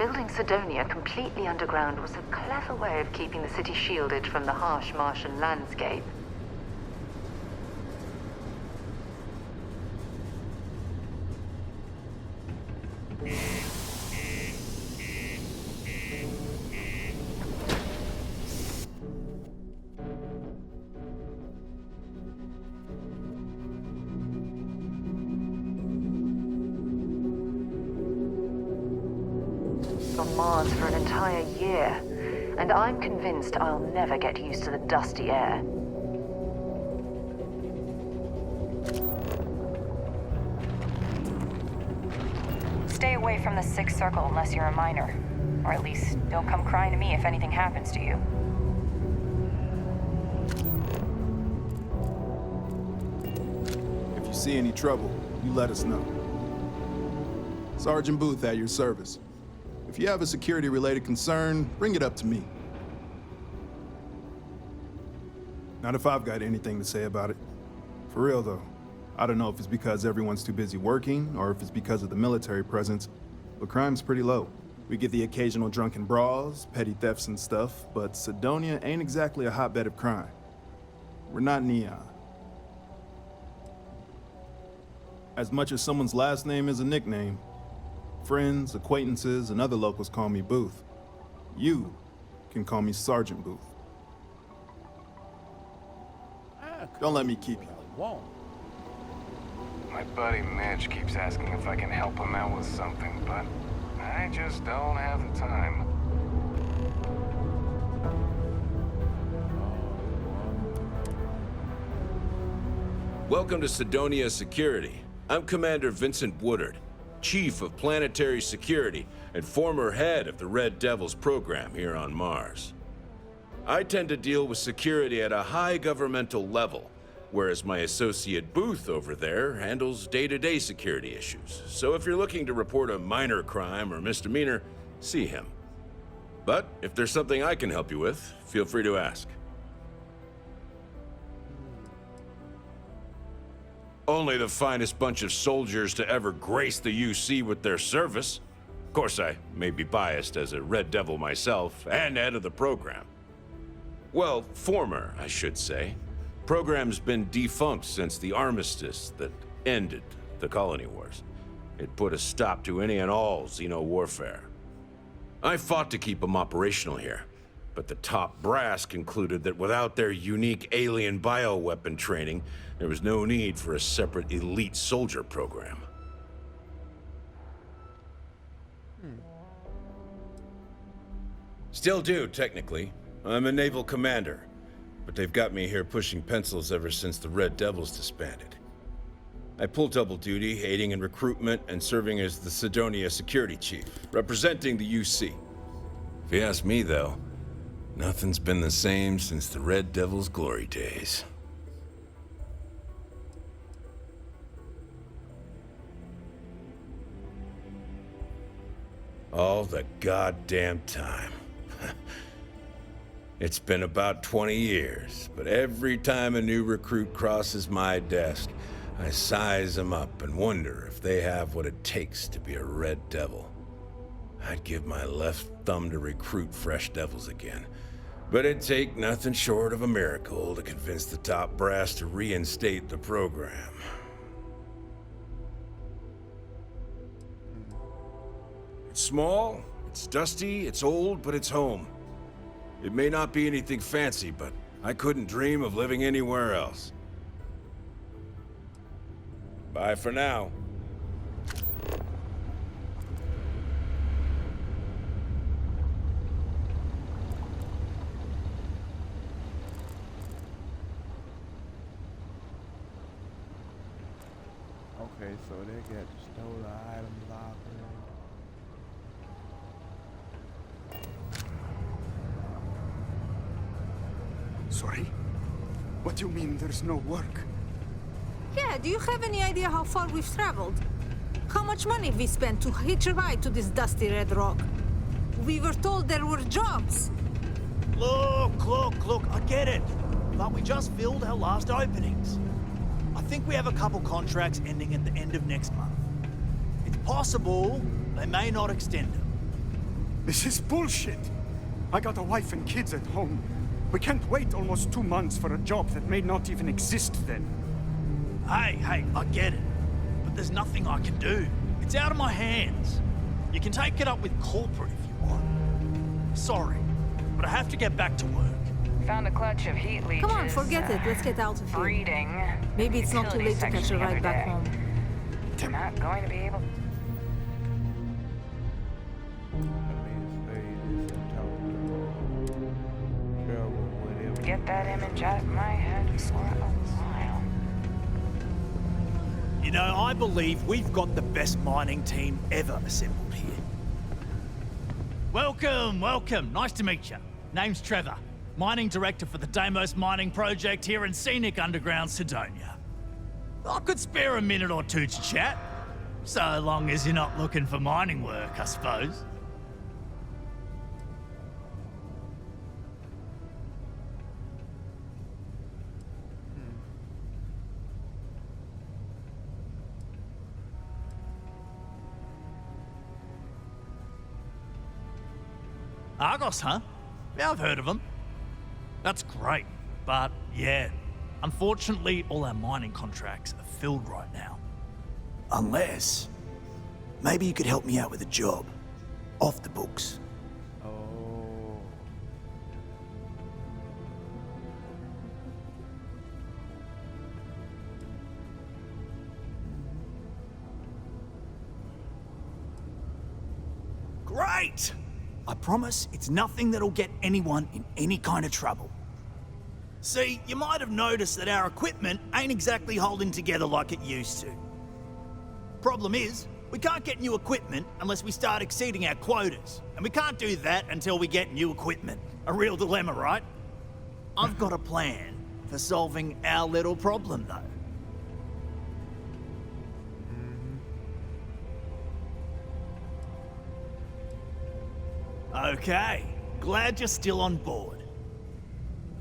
Building Sidonia completely underground was a clever way of keeping the city shielded from the harsh Martian landscape. On Mars for an entire year, and I'm convinced I'll never get used to the dusty air. Stay away from the Sixth Circle unless you're a minor. Or at least, don't come crying to me if anything happens to you. If you see any trouble, you let us know. Sergeant Booth at your service. If you have a security-related concern, bring it up to me. Not if I've got anything to say about it. For real, though. I don't know if it's because everyone's too busy working, or if it's because of the military presence, but crime's pretty low. We get the occasional drunken brawls, petty thefts and stuff, but Sidonia ain't exactly a hotbed of crime. We're not Neon. As much as someone's last name is a nickname, friends, acquaintances, and other locals call me Booth. You can call me Sergeant Booth. Don't let me keep you. My buddy Mitch keeps asking if I can help him out with something, but I just don't have the time. Welcome to Sidonia Security. I'm Commander Vincent Woodard, Chief of Planetary Security and former head of the Red Devils program here on Mars. I tend to deal with security at a high governmental level, whereas my associate Booth over there handles day-to-day security issues. So if you're looking to report a minor crime or misdemeanor, see him. But if there's something I can help you with, feel free to ask. Only the finest bunch of soldiers to ever grace the UC with their service. Of course, I may be biased as a Red Devil myself and head of the program. Well, former, I should say. Program's been defunct since the armistice that ended the colony wars. It put a stop to any and all Xeno warfare. I fought to keep them operational here, but the top brass concluded that without their unique alien bioweapon training, there was no need for a separate elite soldier program. Still do, technically. I'm a naval commander, but they've got me here pushing pencils ever since the Red Devils disbanded. I pull double duty, aiding in recruitment and serving as the Sidonia security chief, representing the UC. If you ask me, though, nothing's been the same since the Red Devils' glory days. All the goddamn time. It's been about 20 years, but every time a new recruit crosses my desk, I size them up and wonder if they have what it takes to be a Red Devil. I'd give my left thumb to recruit fresh devils again, but it'd take nothing short of a miracle to convince the top brass to reinstate the program. It's small, it's dusty, it's old, but it's home. It may not be anything fancy, but I couldn't dream of living anywhere else. Bye for now. Okay, so they got stolen items out there. Sorry? What do you mean there's no work? Yeah, do you have any idea how far we've traveled? How much money we spent to hitch a ride to this dusty red rock? We were told there were jobs. Look, I get it. But we just filled our last openings. I think we have a couple contracts ending at the end of next month. It's possible they may not extend them. This is bullshit. I got a wife and kids at home. We can't wait almost 2 months for a job that may not even exist then. Hey, I get it. But there's nothing I can do. It's out of my hands. You can take it up with corporate if you want. Sorry, but I have to get back to work. Found a clutch of heat leeches. Come on, forget it. Let's get out of here. Breeding. Maybe it's not too late to catch a ride back home. You're not going to be able. Get that image out of my head for a while. You know, I believe we've got the best mining team ever assembled here. Welcome. Nice to meet you. Name's Trevor, mining director for the Deimos mining project here in scenic underground Sidonia. I could spare a minute or two to chat, so long as you're not looking for mining work, I suppose. Argos, huh? Yeah, I've heard of them. That's great, but yeah, unfortunately all our mining contracts are filled right now. Unless, maybe you could help me out with a job, off the books. Oh. Great! I promise it's nothing that'll get anyone in any kind of trouble. See, you might have noticed that our equipment ain't exactly holding together like it used to. Problem is, we can't get new equipment unless we start exceeding our quotas, and we can't do that until we get new equipment. A real dilemma, right? I've got a plan for solving our little problem, though. Okay, glad you're still on board.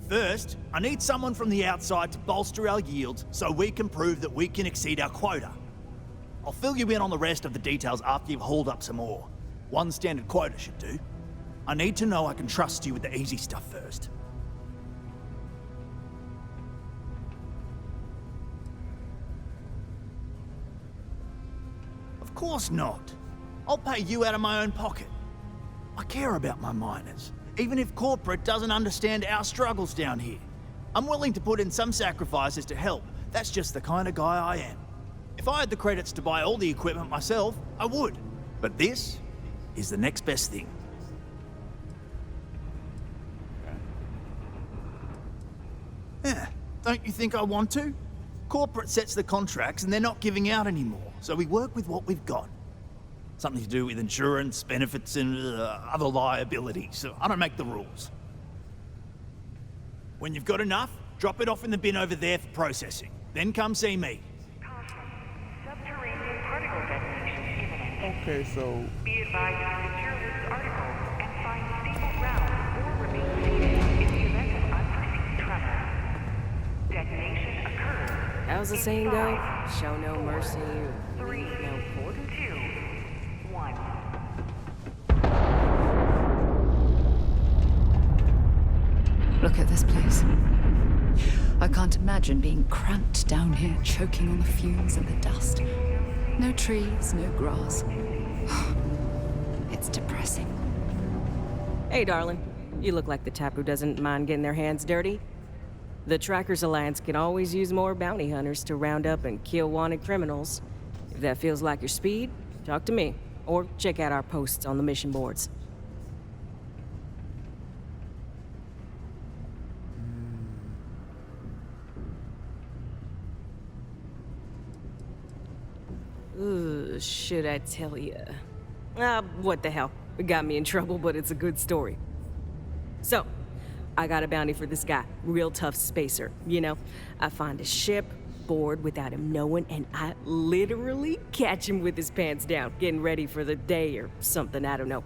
First, I need someone from the outside to bolster our yields so we can prove that we can exceed our quota. I'll fill you in on the rest of the details after you've hauled up some ore. One standard quota should do. I need to know I can trust you with the easy stuff first. Of course not. I'll pay you out of my own pocket. I care about my miners, even if corporate doesn't understand our struggles down here. I'm willing to put in some sacrifices to help. That's just the kind of guy I am. If I had the credits to buy all the equipment myself, I would. But this is the next best thing. Yeah, don't you think I want to? Corporate sets the contracts and they're not giving out anymore, so we work with what we've got. Something to do with insurance, benefits, and other liabilities. So I don't make the rules. When you've got enough, drop it off in the bin over there for processing. Then come see me. Caution. Subterranean particle detonation imminent. Okay, so Be advised to secure this article and find stable ground or remain seated in the event of unforeseen tremor. Detonation occurs. How's the in saying go? 5, Show no 4, mercy, 3, leave no quarter. 2, 1. Look at this place. I can't imagine being cramped down here, choking on the fumes and the dust. No trees, no grass. It's depressing. Hey, darling. You look like the type who doesn't mind getting their hands dirty. The Trackers Alliance can always use more bounty hunters to round up and kill wanted criminals. If that feels like your speed, talk to me. Or check out our posts on the mission boards. Ooh, should I tell ya? What the hell? It got me in trouble, but it's a good story. So, I got a bounty for this guy. Real tough spacer, you know? I find a ship, board without him knowing, and I literally catch him with his pants down, getting ready for the day or something, I don't know.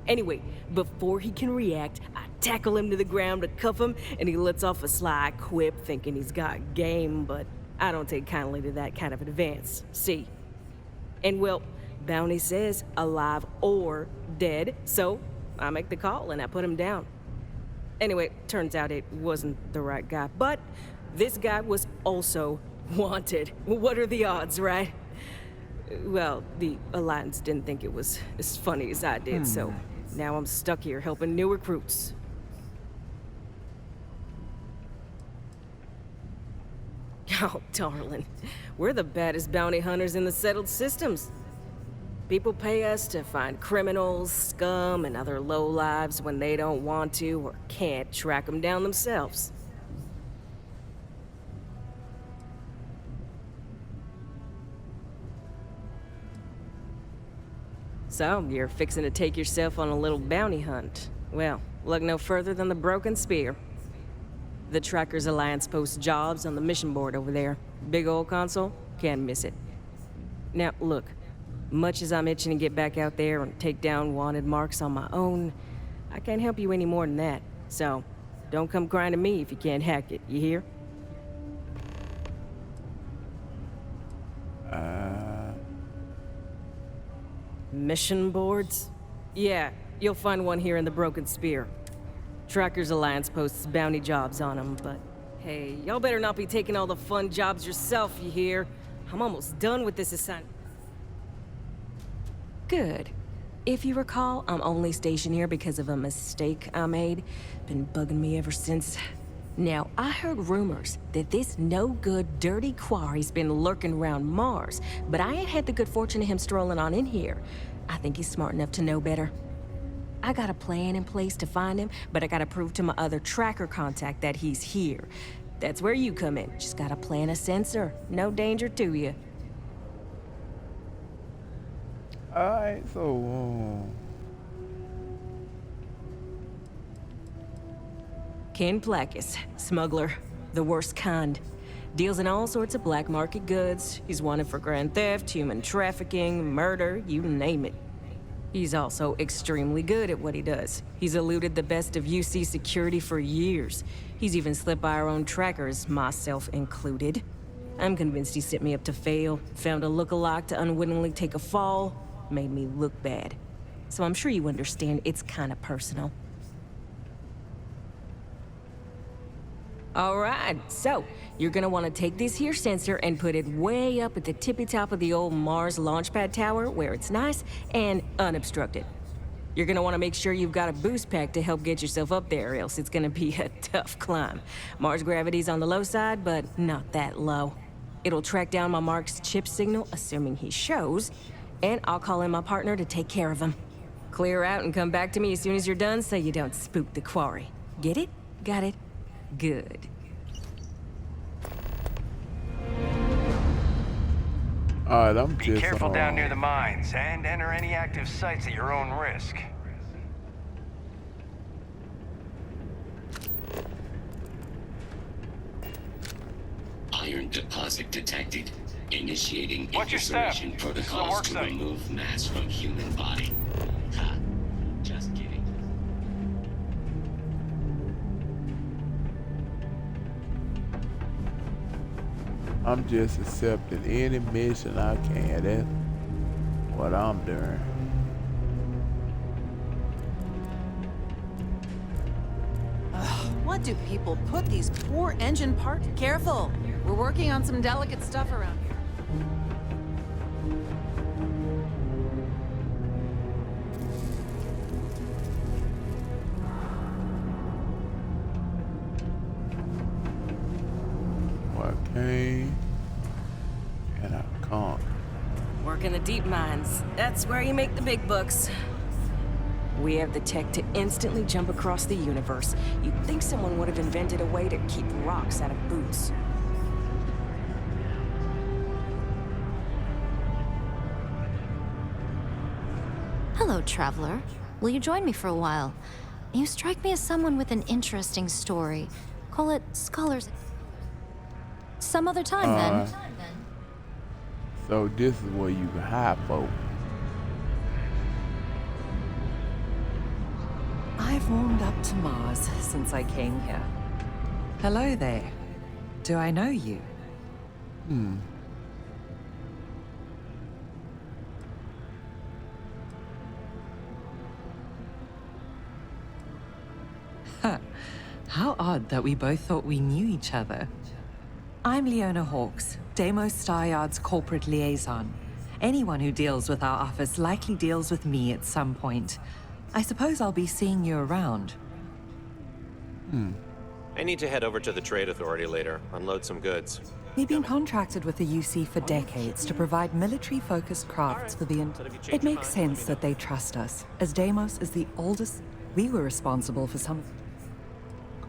Anyway, before he can react, I tackle him to the ground to cuff him, and he lets off a sly quip thinking he's got game, but I don't take kindly to that kind of advance, see? And well, Bounty says alive or dead, so I make the call and I put him down. Anyway, turns out it wasn't the right guy, but this guy was also wanted. What are the odds, right? Well, the Alliance didn't think it was as funny as I did, so now I'm stuck here helping new recruits. Oh, darling. We're the baddest bounty hunters in the settled systems. People pay us to find criminals, scum, and other lowlives when they don't want to or can't track them down themselves. So, you're fixing to take yourself on a little bounty hunt. Well, look no further than the Broken Spear. The Trackers Alliance posts jobs on the mission board over there. Big old console, can't miss it. Now, look, much as I'm itching to get back out there and take down wanted marks on my own, I can't help you any more than that. So, don't come crying to me if you can't hack it, you hear? Mission boards? Yeah, you'll find one here in the Broken Spear. Trackers Alliance posts bounty jobs on them, but hey, y'all better not be taking all the fun jobs yourself, you hear? I'm almost done with this assignment. Good. If you recall, I'm only stationed here because of a mistake I made. Been bugging me ever since. Now, I heard rumors that this no-good, dirty quarry's been lurking around Mars, but I ain't had the good fortune of him strolling on in here. I think he's smart enough to know better. I got a plan in place to find him, but I gotta prove to my other tracker contact that he's here. That's where you come in. Just gotta plant a sensor. No danger to you. Alright, so Ken Plakis, smuggler, the worst kind. Deals in all sorts of black market goods. He's wanted for grand theft, human trafficking, murder, you name it. He's also extremely good at what he does. He's eluded the best of UC security for years. He's even slipped by our own trackers, myself included. I'm convinced he set me up to fail, found a look-alike to unwittingly take a fall, made me look bad. So I'm sure you understand it's kind of personal. All right, so you're gonna want to take this here sensor and put it way up at the tippy top of the old Mars launchpad tower where it's nice and unobstructed. You're gonna want to make sure you've got a boost pack to help get yourself up there, else it's gonna be a tough climb. Mars gravity's on the low side, but not that low. It'll track down my Mark's chip signal, assuming he shows, and I'll call in my partner to take care of him. Clear out and come back to me as soon as you're done so you don't spook the quarry. Get it? Got it? Good. alright, I'm Be just careful down near the mines and enter any active sites at your own risk. Iron deposit detected. Initiating Watch your step. infiltration This is a protocols work to site. remove mass from human body. Ha. Just kidding. I'm just accepting any mission I can. That's what I'm doing. What do people put these poor engine parts? Careful! We're working on some delicate stuff around here. What came and I can't. Work in the deep mines. That's where you make the big bucks. We have the tech to instantly jump across the universe. You'd think someone would have invented a way to keep rocks out of boots. Hello, traveler. Will you join me for a while? You strike me as someone with an interesting story. Call it scholars. Some other time, then. So this is where you can hide folk. I've warmed up to Mars since I came here. Hello there. Do I know you? How odd that we both thought we knew each other. I'm Leona Hawkes, Deimos Staryard's corporate liaison. Anyone who deals with our office likely deals with me at some point. I suppose I'll be seeing you around. I need to head over to the Trade Authority later, unload some goods. We've been contracted with the UC for decades to provide military-focused crafts for the... It makes sense that they trust us, as Deimos is the oldest... We were responsible for some...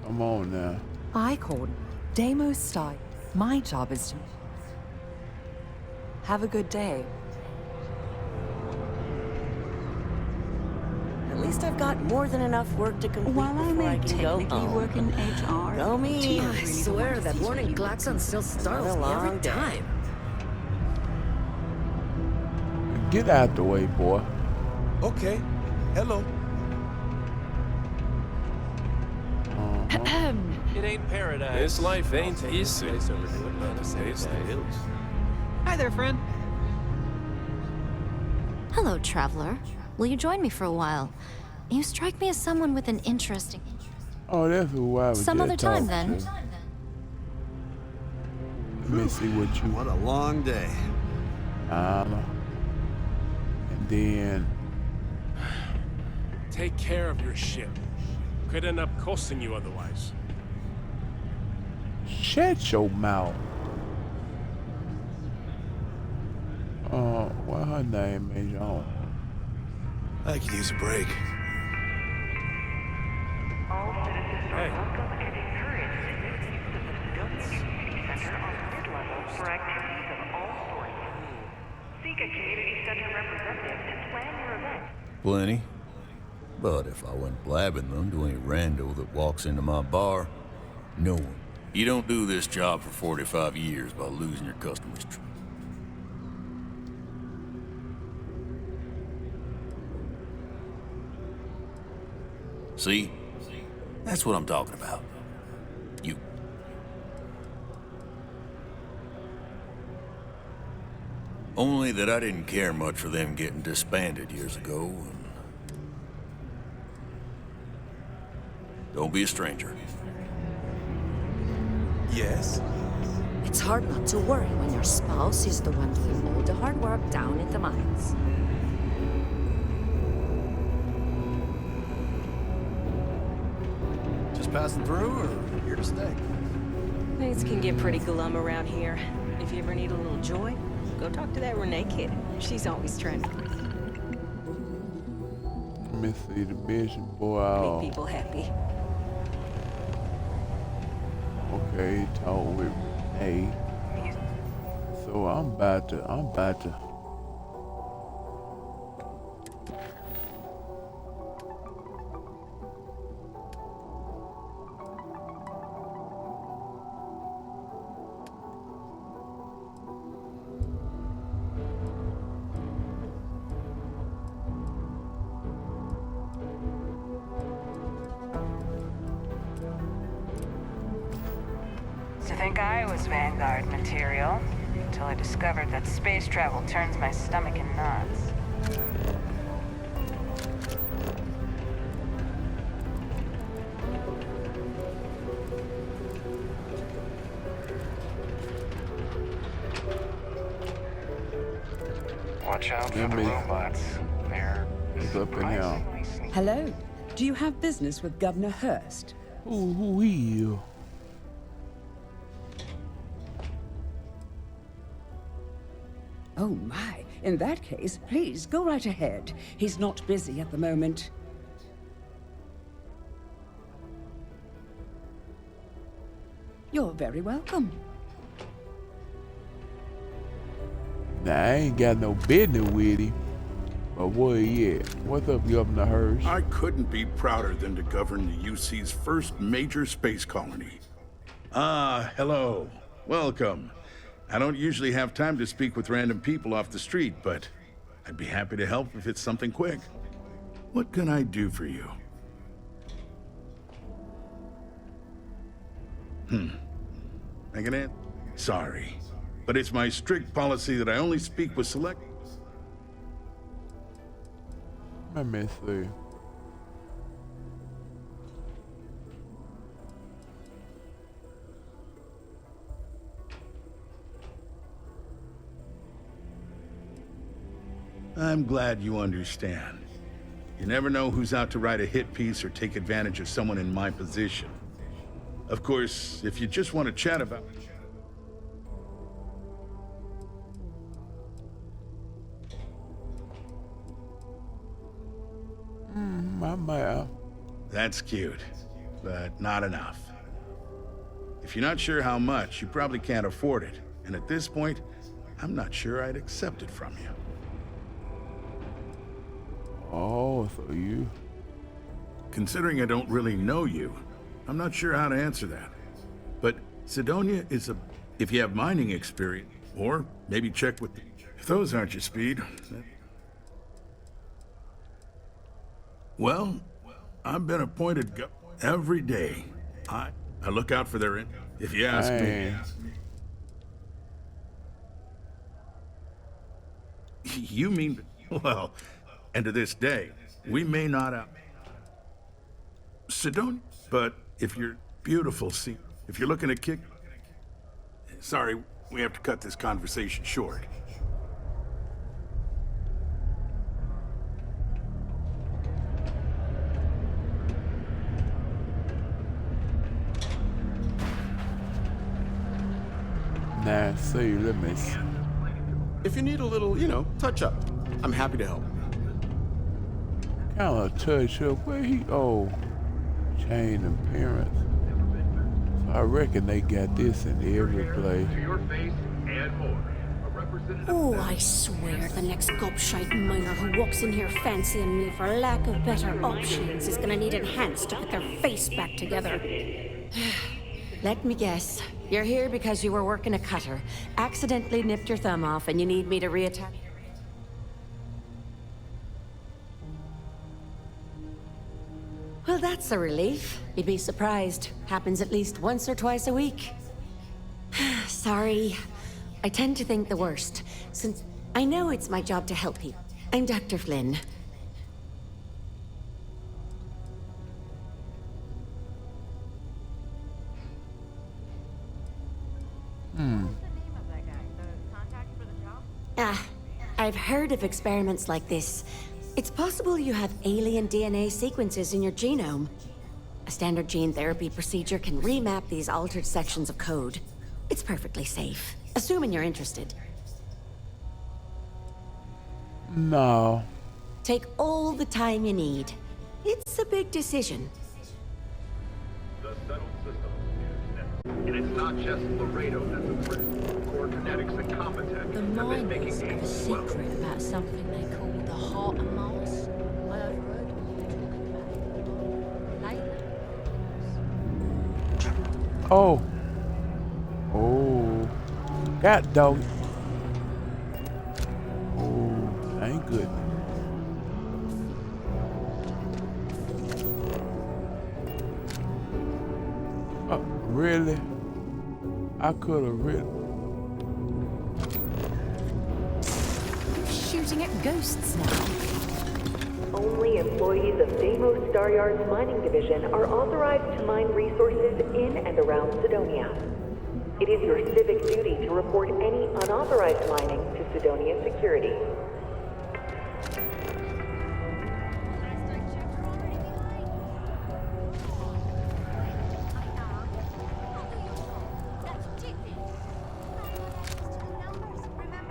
Come on now. I called Deimos Star. My job is to... Have a good day. At least I've got more than enough work to complete before I can go home. Work in HR. Go me. I swear that morning klaxon still startles me every time. Get out the way, boy. Okay. Hello. It ain't paradise. This life ain't easy. Hi there, friend. Hello, traveler. Will you join me for a while? You strike me as someone with an interesting... Oh, that's who I was Some just other time, talking then. to. Let me see what you... What a long day. And then... Take care of your ship. Could end up costing you otherwise. Shut your mouth. What her name is on? I could use a break. All citizens are welcome and encouraged to make use of the Civilian Community Center on mid-level for activities of all sorts. Seek a community center representative to plan your event. Plenty. But if I went blabbing them to any rando that walks into my bar, no one. You don't do this job for 45 years by losing your customers' trust. See? That's what I'm talking about. You. Only that I didn't care much for them getting disbanded years ago. And don't be a stranger. Yes? It's hard not to worry when your spouse is the one doing all the hard work down in the mines. Just passing through or here to stay? Things can get pretty glum around here. If you ever need a little joy, go talk to that Renee kid. She's always trying to Let me see the mission, boy. make people happy. Okay, talk with Renee. So I'm about to To think I was Vanguard material, until I discovered that space travel turns my stomach in knots. Watch out for the robots. They're up in here. Hello. Do you have business with Governor Hurst? Who he? Oh my. In that case, please go right ahead. He's not busy at the moment. You're very welcome. Nah, I ain't got no business with him. But where he at? What's up, Governor Hurst? I couldn't be prouder than to govern the UC's first major space colony. Ah, hello. Welcome. I don't usually have time to speak with random people off the street, but I'd be happy to help if it's something quick. What can I do for you? I can answer. Sorry, but it's my strict policy that I only speak with select... Let me see. I'm glad you understand. You never know who's out to write a hit piece or take advantage of someone in my position. Of course, if you just want to chat about... That's cute, but not enough. If you're not sure how much, you probably can't afford it. And at this point, I'm not sure I'd accept it from you. Oh, so you... Considering I don't really know you, I'm not sure how to answer that. But Sidonia is a... If you have mining experience, or maybe check with... If those aren't your speed... Well, I've been appointed every day. I look out for their... If you ask me... You mean... Well, and to this day, we may not have... Sidonia? But if you're beautiful, see, if you're looking to kick... Sorry, we have to cut this conversation short. Nah, see, let me see. If you need a little, touch up, I'm happy to help. Kind of touch up. Where he... Oh, chain appearance. So I reckon they got this in every place. Oh, I swear the next gobshite miner who walks in here fancying me for lack of better options is gonna need enhanced to put their face back together. Let me guess. You're here because you were working a cutter, accidentally nipped your thumb off, and you need me to reattach. Well, that's a relief. You'd be surprised. Happens at least once or twice a week. Sorry. I tend to think the worst, since I know it's my job to help you. I'm Dr. Flynn. I've heard of experiments like this. It's possible you have alien DNA sequences in your genome. A standard gene therapy procedure can remap these altered sections of code. It's perfectly safe, assuming you're interested. No. Take all the time you need. It's a big decision. The settled system. And it's not just Laredo that's a threat. Core kinetics and competence. The miners have a secret about something they call the Heart of Mars. I overheard them. Oh. Oh. God dog. Oh, ain't good. Oh, really? I could have really... Shooting at ghosts now. Only employees of Deimos Staryard's mining division are authorized to mine resources in and around Sidonia. It is your civic duty to report any unauthorized mining to Sidonia Security.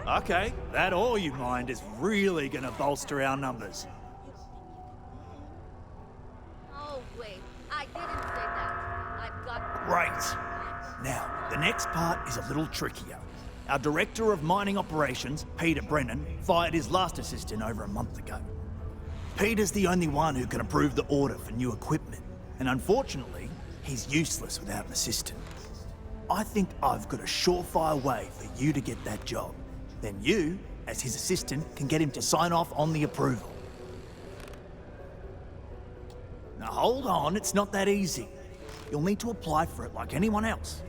Okay, that ore you mined is really gonna bolster our numbers. Oh, wait. I didn't say that. I've got... Great. Now, the next part is a little trickier. Our Director of Mining Operations, Peter Brennan, fired his last assistant over a month ago. Peter's the only one who can approve the order for new equipment, and unfortunately, he's useless without an assistant. I think I've got a surefire way for you to get that job. Then you, as his assistant, can get him to sign off on the approval. Now hold on, it's not that easy. You'll need to apply for it like anyone else.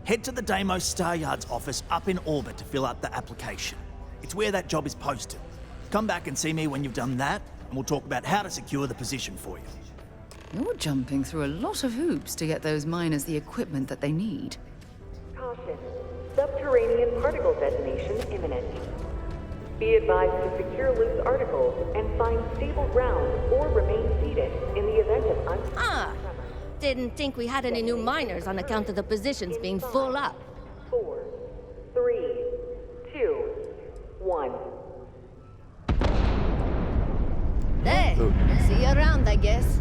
Head to the Deimos Staryard's office up in orbit to fill out the application. It's where that job is posted. Come back and see me when you've done that, and we'll talk about how to secure the position for you. You're jumping through a lot of hoops to get those miners the equipment that they need. Caution. Subterranean particle detonation imminent. Be advised to secure loose articles and find stable ground or remain seated in the event of Ah, didn't think we had any new miners on account of the positions being full up. 4, 3, 2, 1. Hey, see you around, I guess.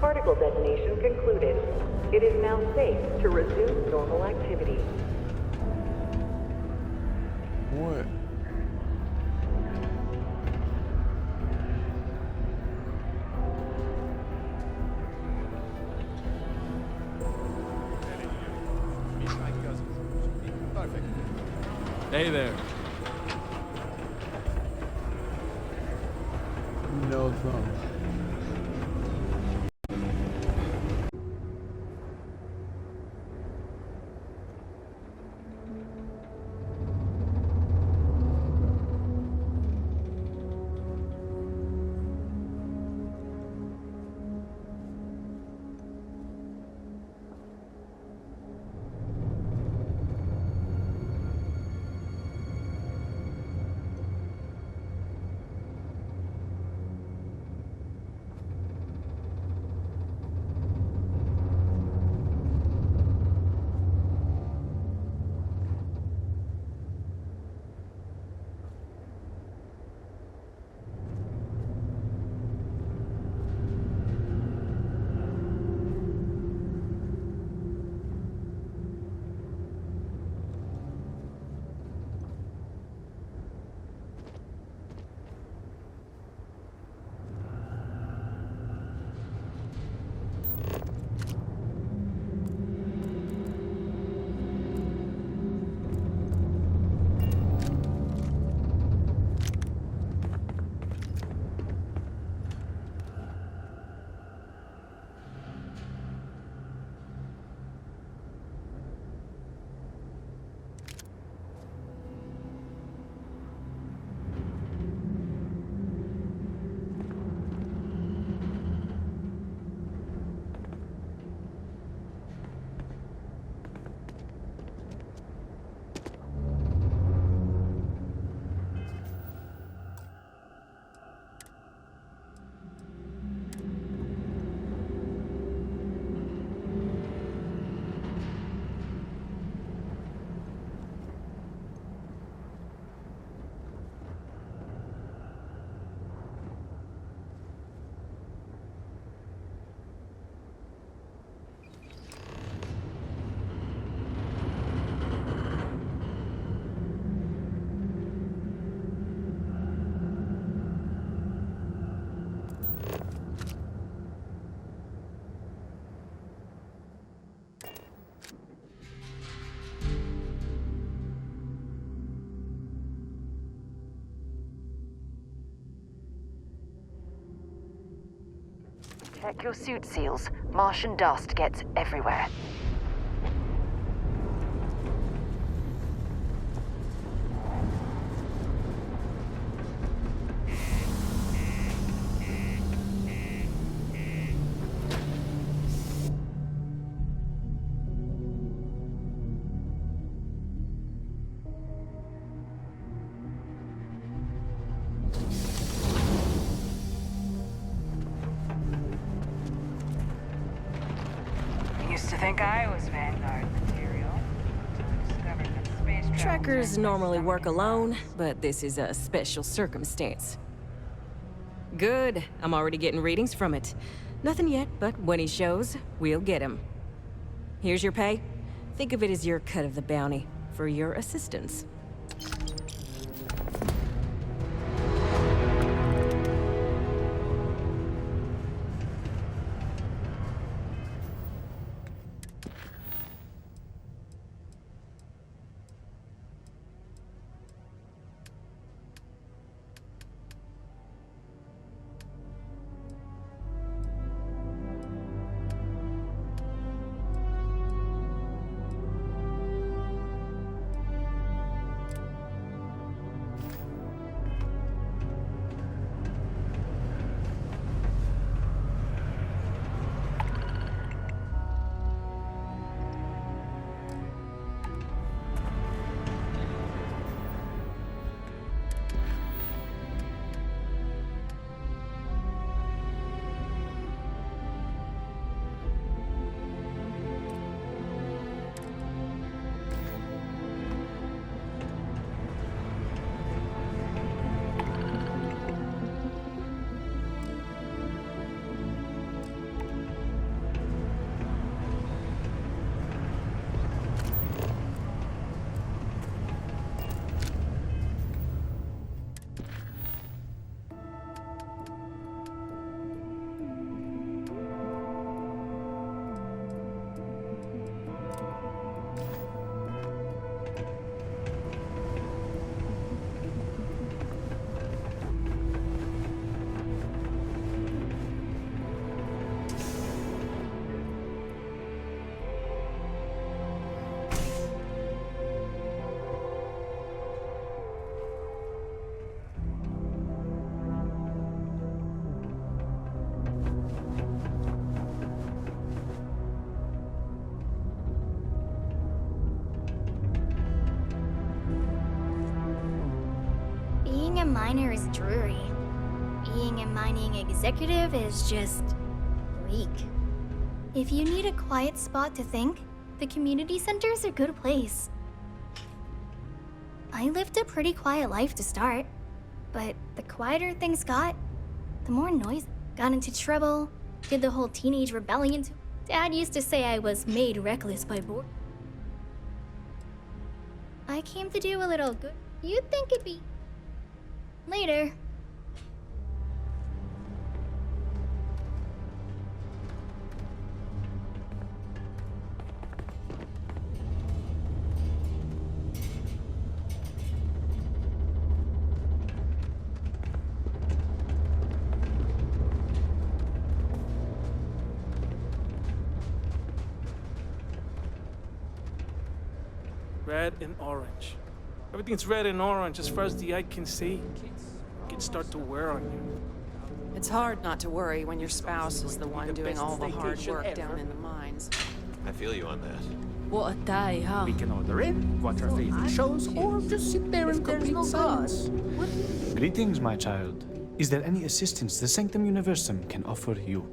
Particle detonation concluded. It is now safe to resume normal activity. What? Hey there. You know something. Check your suit seals. Martian dust gets everywhere. Used to think I was Vanguard material. I discovered that space travel Trekkers normally work alone, but this is a special circumstance. Good. I'm already getting readings from it. Nothing yet, but when he shows, we'll get him. Here's your pay. Think of it as your cut of the bounty for your assistance. a miner is dreary. Being a mining executive is just bleak. If you need a quiet spot to think, the community center is a good place. I lived a pretty quiet life to start, but the quieter things got, the more noise. Got into trouble, did the whole teenage rebellion. Dad used to say I was made reckless by boredom. I came to do a little good. You'd think it'd be later. Red and orange. Everything's red and orange as far as the eye can see. Kids start to wear on you. It's hard not to worry when your spouse is the one doing all the hard work down in the mines. I feel you on that. What a day, huh? We can order in, watch our favorite shows, or just sit there in complete silence. Greetings, my child. Is there any assistance the Sanctum Universum can offer you?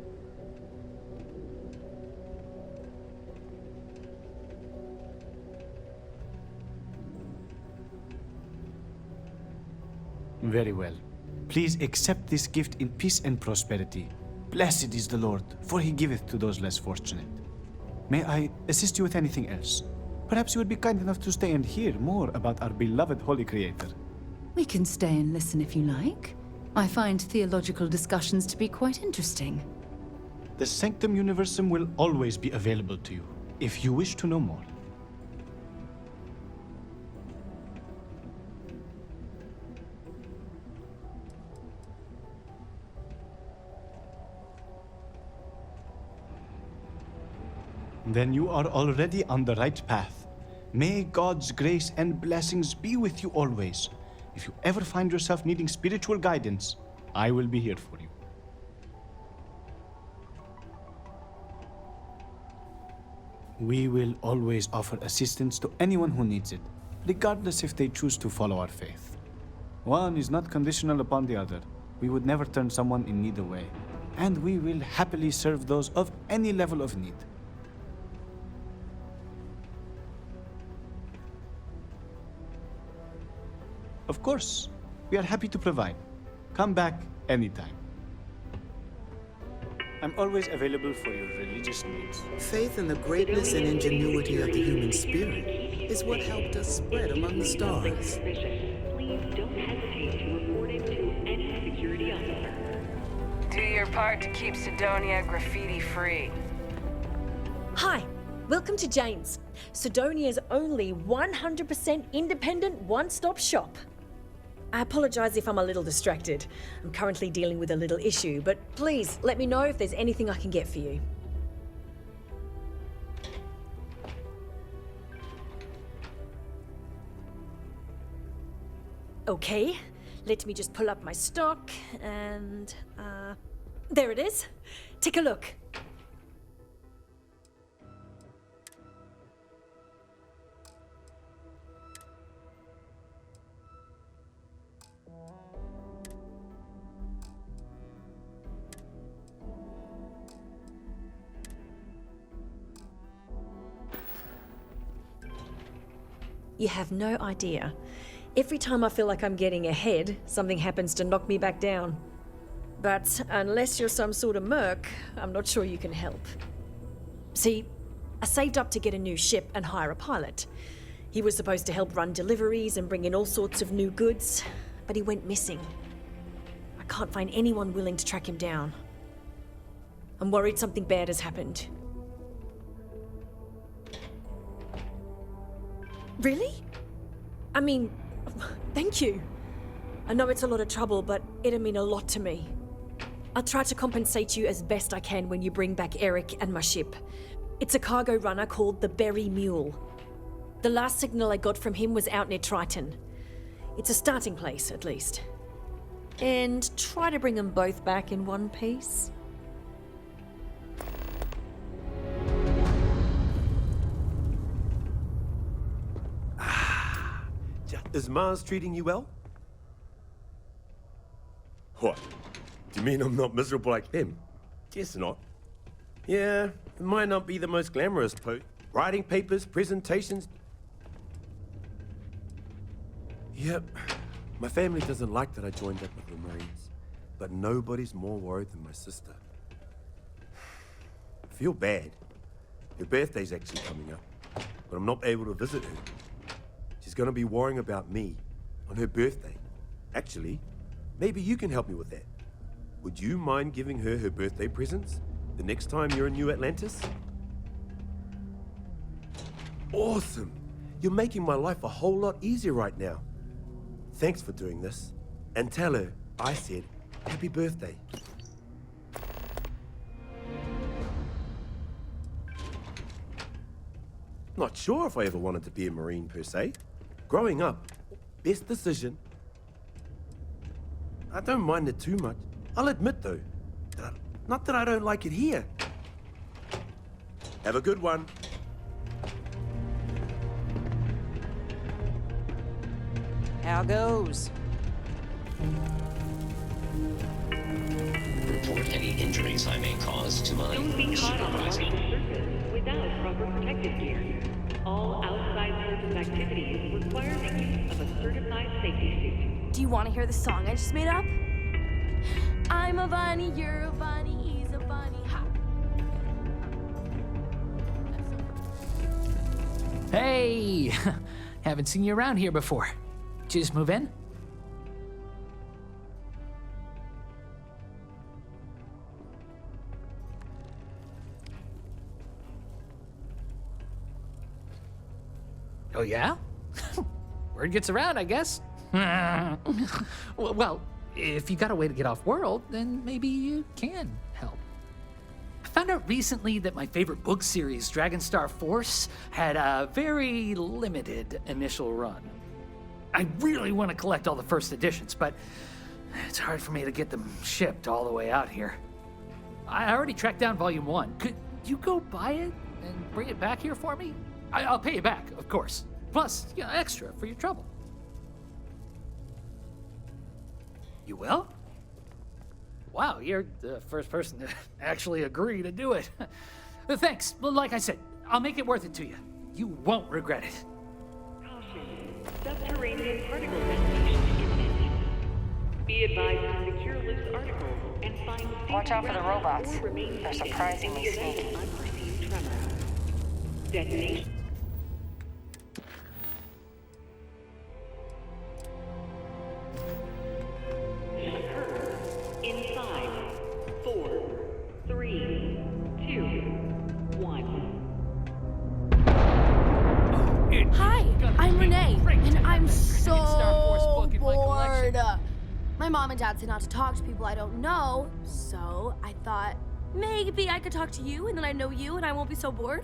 Very well. Please accept this gift in peace and prosperity. Blessed is the Lord, for he giveth to those less fortunate. May I assist you with anything else? Perhaps you would be kind enough to stay and hear more about our beloved Holy Creator. We can stay and listen if you like. I find theological discussions to be quite interesting. The Sanctum Universum will always be available to you, if you wish to know more. Then you are already on the right path. May God's grace and blessings be with you always. If you ever find yourself needing spiritual guidance, I will be here for you. We will always offer assistance to anyone who needs it, regardless if they choose to follow our faith. One is not conditional upon the other. We would never turn someone in need away, and we will happily serve those of any level of need. Of course, we are happy to provide. Come back anytime. I'm always available for your religious needs. Faith in the greatness and ingenuity of the human spirit is what helped us spread among the stars. Please don't hesitate to report it to any security officer. Do your part to keep Sidonia graffiti-free. Hi, welcome to Jane's, Sidonia's only 100% independent one-stop shop. I apologize if I'm a little distracted. I'm currently dealing with a little issue, but please let me know if there's anything I can get for you. Okay, let me just pull up my stock and, there it is. Take a look. You have no idea. Every time I feel like I'm getting ahead, something happens to knock me back down. But unless you're some sort of merc, I'm not sure you can help. See, I saved up to get a new ship and hire a pilot. He was supposed to help run deliveries and bring in all sorts of new goods, but he went missing. I can't find anyone willing to track him down. I'm worried something bad has happened. Really? I mean, thank you. I know it's a lot of trouble, but it'll mean a lot to me. I'll try to compensate you as best I can when you bring back Eric and my ship. It's a cargo runner called the Berry Mule. The last signal I got from him was out near Triton. It's a starting place, at least. And try to bring them both back in one piece. Is Mars treating you well? What? Do you mean I'm not miserable like them? Guess not. Yeah, it might not be the most glamorous post. Writing papers, presentations. Yep. My family doesn't like that I joined up with the Marines, but nobody's more worried than my sister. I feel bad. Her birthday's actually coming up, but I'm not able to visit her. She's gonna be worrying about me on her birthday. Actually, maybe you can help me with that. Would you mind giving her her birthday presents the next time you're in New Atlantis? Awesome! You're making my life a whole lot easier right now. Thanks for doing this. And tell her I said happy birthday. Not sure if I ever wanted to be a Marine per se. Growing up, best decision. I don't mind it too much. I'll admit though, not that I don't like it here. Have a good one. How goes? Report any injuries I may cause to my Don't be caught on the supervisor. Martian surface without proper protective gear. All outside surface activities require the use of a certified safety suit. Do you want to hear the song I just made up? I'm a bunny, you're a bunny, he's a bunny, ha! Hey! Haven't seen you around here before. Did you just move in? Oh, yeah? Word gets around, I guess. Well, if you got a way to get off world, then maybe you can help. I found out recently that my favorite book series, Dragonstar Force, had a very limited initial run. I really want to collect all the first editions, but it's hard for me to get them shipped all the way out here. I already tracked down Volume 1. Could you go buy it and bring it back here for me? I'll pay you back, of course. Plus, extra for your trouble. You will? Wow, you're the first person to actually agree to do it. Thanks. Well, like I said, I'll make it worth it to you. You won't regret it. Subterranean particle detonation imminent. Be advised to secure loose articles and find safe Watch out for the ground robots. or remain They're seated surprisingly in the event sneaky. of unforeseen tremor. Detonation. Occur in 5, 4, 3, 2, 1. Hi, I'm Renee, and I'm so bored. My mom and dad say not to talk to people I don't know, so I thought maybe I could talk to you, and then I know you, and I won't be so bored.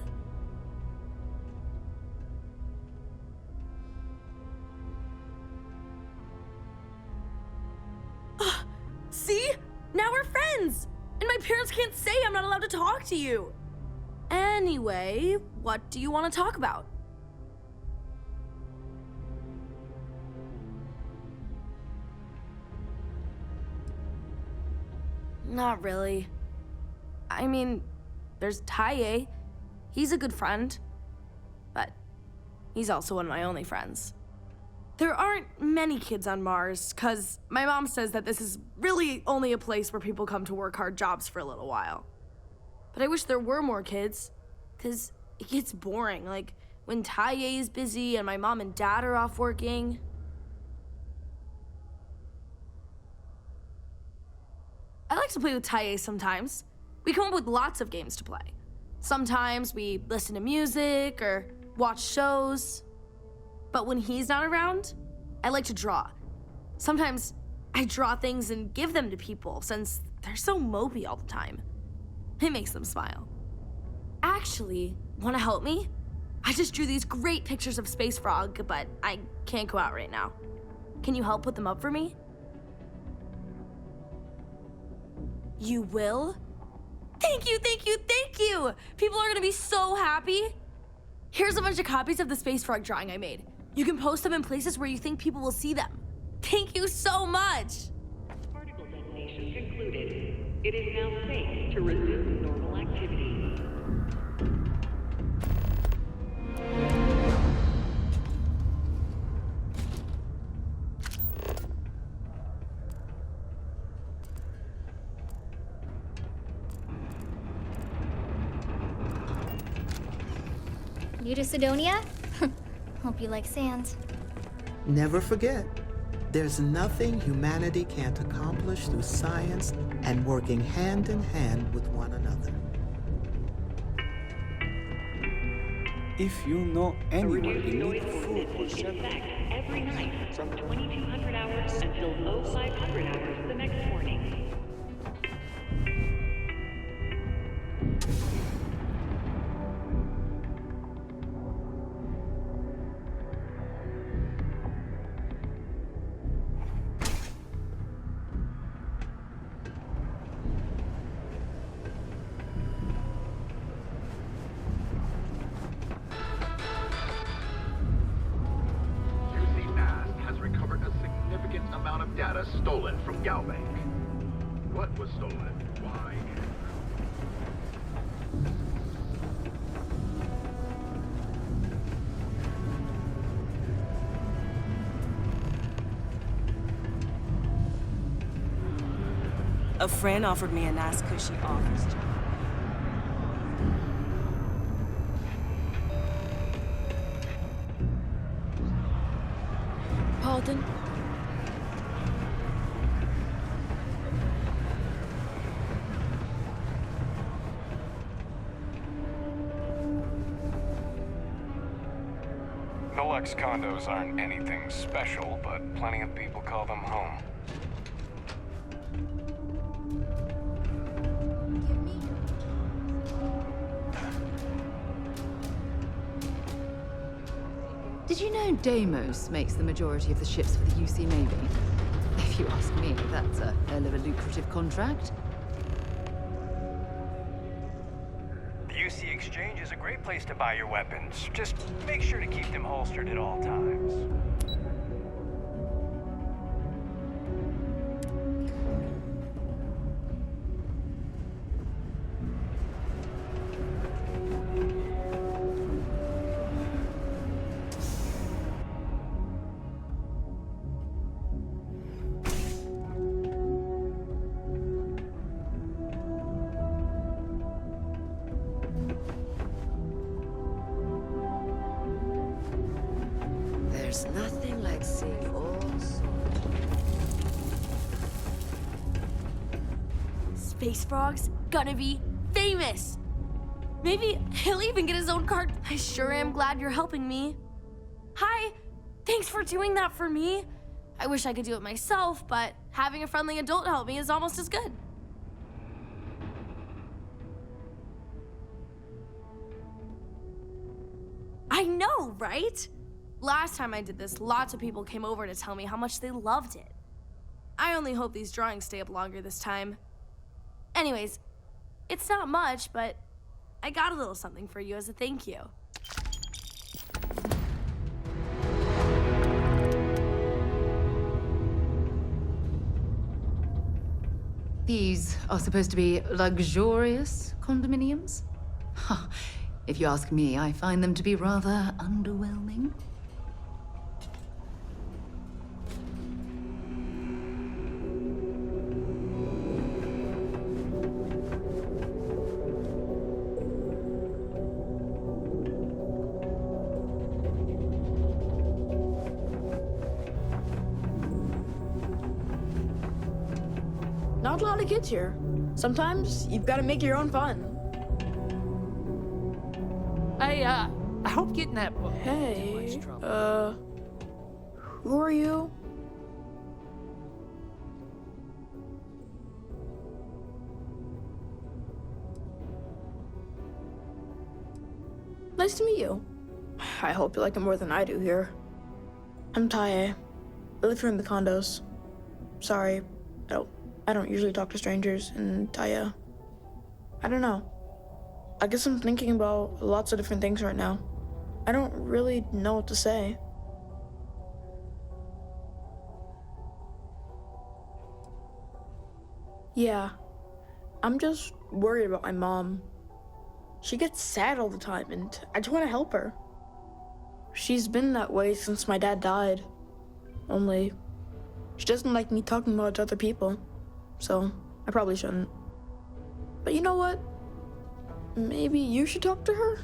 See? Now we're friends! And my parents can't say I'm not allowed to talk to you! Anyway, what do you want to talk about? Not really. I mean, there's Taye. He's a good friend. But he's also one of my only friends. There aren't many kids on Mars, because my mom says that this is really only a place where people come to work hard jobs for a little while. But I wish there were more kids, because it gets boring, like when Taye is busy and my mom and dad are off working. I like to play with Taye sometimes. We come up with lots of games to play. Sometimes we listen to music or watch shows. But when he's not around, I like to draw. Sometimes I draw things and give them to people since they're so mopey all the time. It makes them smile. Actually, want to help me? I just drew these great pictures of Space Frog, but I can't go out right now. Can you help put them up for me? You will? Thank you, thank you, thank you! People are gonna be so happy. Here's a bunch of copies of the Space Frog drawing I made. You can post them in places where you think people will see them. Thank you so much! Particle detonation It is now safe to resume normal activity. New to Sidonia? Hope you like sand. Never forget, there's nothing humanity can't accomplish through science and working hand in hand with one another. If you know anyone Reduced in noise need of food ordinance or is in shelter, effect every night from 2200 hours until 0500 hours the next morning. Has recovered a significant amount of data stolen from Galbank. What was stolen? Why? A friend offered me a nice cushy office job. Pardon? The Lux condos aren't anything special, but plenty of people call them home. Did you know Deimos makes the majority of the ships for the UC Navy? If you ask me, that's a hell of a lucrative contract. The UC Exchange is a great place to buy your weapons. Just make sure to keep them holstered at all times. There's nothing like seeing all sorts. Space Frog's gonna be famous. Maybe he'll even get his own card. I sure am glad you're helping me. Hi, thanks for doing that for me. I wish I could do it myself, but having a friendly adult help me is almost as good. I know, right? Last time I did this, lots of people came over to tell me how much they loved it. I only hope these drawings stay up longer this time. Anyways, it's not much, but I got a little something for you as a thank you. These are supposed to be luxurious condominiums? Huh. If you ask me, I find them to be rather underwhelming. Not a lot of kids here. Sometimes you've got to make your own fun. I hope getting that book. Hey, who are you? Nice to meet you. I hope you like it more than I do here. I'm Taye. I live here in the condos. Sorry, I don't usually talk to strangers in Taye. I don't know. I guess I'm thinking about lots of different things right now. I don't really know what to say. Yeah, I'm just worried about my mom. She gets sad all the time, and I just want to help her. She's been that way since my dad died. Only, she doesn't like me talking about it to other people, so I probably shouldn't. But you know what? Maybe you should talk to her?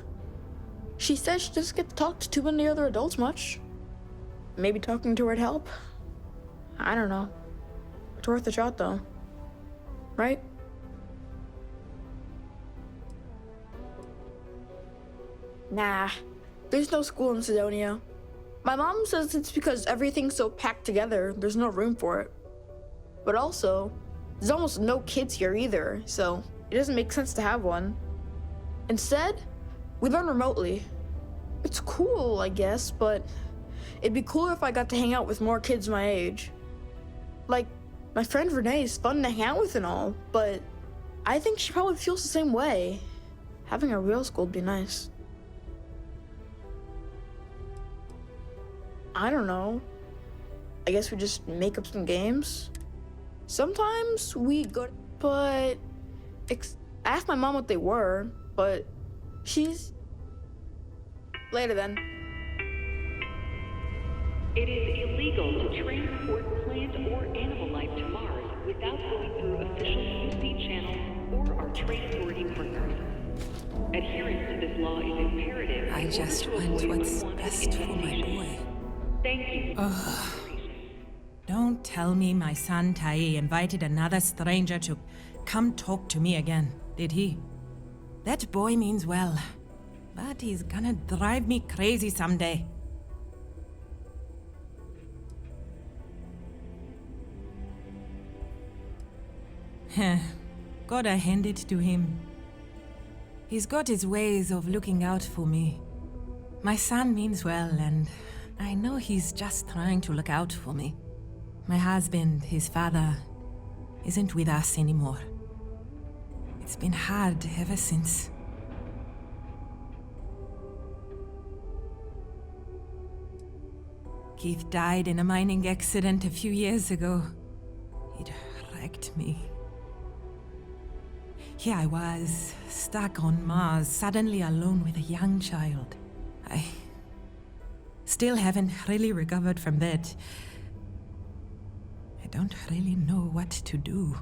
She says she doesn't get to talk to too many other adults much. Maybe talking to her'd help. I don't know. It's worth a shot, though. Right? Nah, there's no school in Sidonia. My mom says it's because everything's so packed together, there's no room for it. But also, there's almost no kids here either, so it doesn't make sense to have one. Instead, we learn remotely. It's cool, I guess, but it'd be cooler if I got to hang out with more kids my age. Like, my friend Renee is fun to hang out with and all, but I think she probably feels the same way. Having a real school would be nice. I don't know. I guess we just make up some games. Sometimes we go, but I asked my mom what they were, but she's... Later then. It is illegal to transport plant or animal life to Mars without going through official QC channels or our trade authority partners. Adherence to this law is imperative. I just want what's best for my boy. Thank you. Ugh. Don't tell me my son Tai invited another stranger to come talk to me again, did he? That boy means well, but he's gonna drive me crazy someday. Heh, gotta hand it to him. He's got his ways of looking out for me. My son means well, and I know he's just trying to look out for me. My husband, his father, isn't with us anymore. It's been hard ever since. Keith died in a mining accident a few years ago. He'd wrecked me. Here I was, stuck on Mars, suddenly alone with a young child. I still haven't really recovered from that. I don't really know what to do.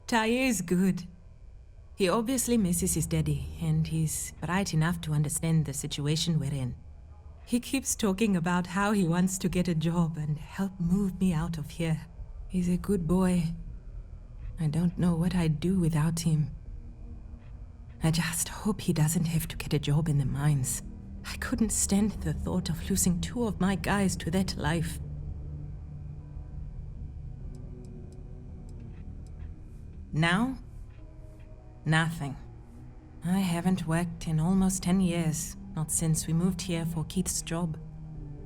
Tai is good. He obviously misses his daddy, and he's bright enough to understand the situation we're in. He keeps talking about how he wants to get a job and help move me out of here. He's a good boy. I don't know what I'd do without him. I just hope he doesn't have to get a job in the mines. I couldn't stand the thought of losing 2 of my guys to that life. Now? Nothing. I haven't worked in almost 10 years, not since we moved here for Keith's job.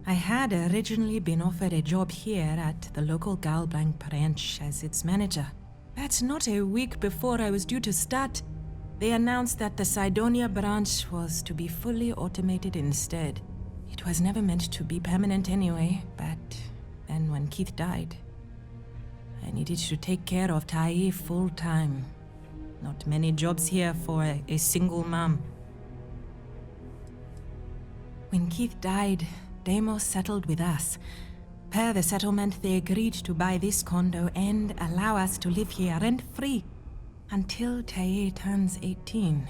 I had originally been offered a job here at the local Galblanc branch as its manager. But not a week before I was due to start, they announced that the Sidonia branch was to be fully automated instead. It was never meant to be permanent anyway, but then when Keith died, I needed to take care of Tai full-time. Not many jobs here for a single mom. When Keith died, Deimos settled with us. Per the settlement, they agreed to buy this condo and allow us to live here rent-free until Tai turns 18.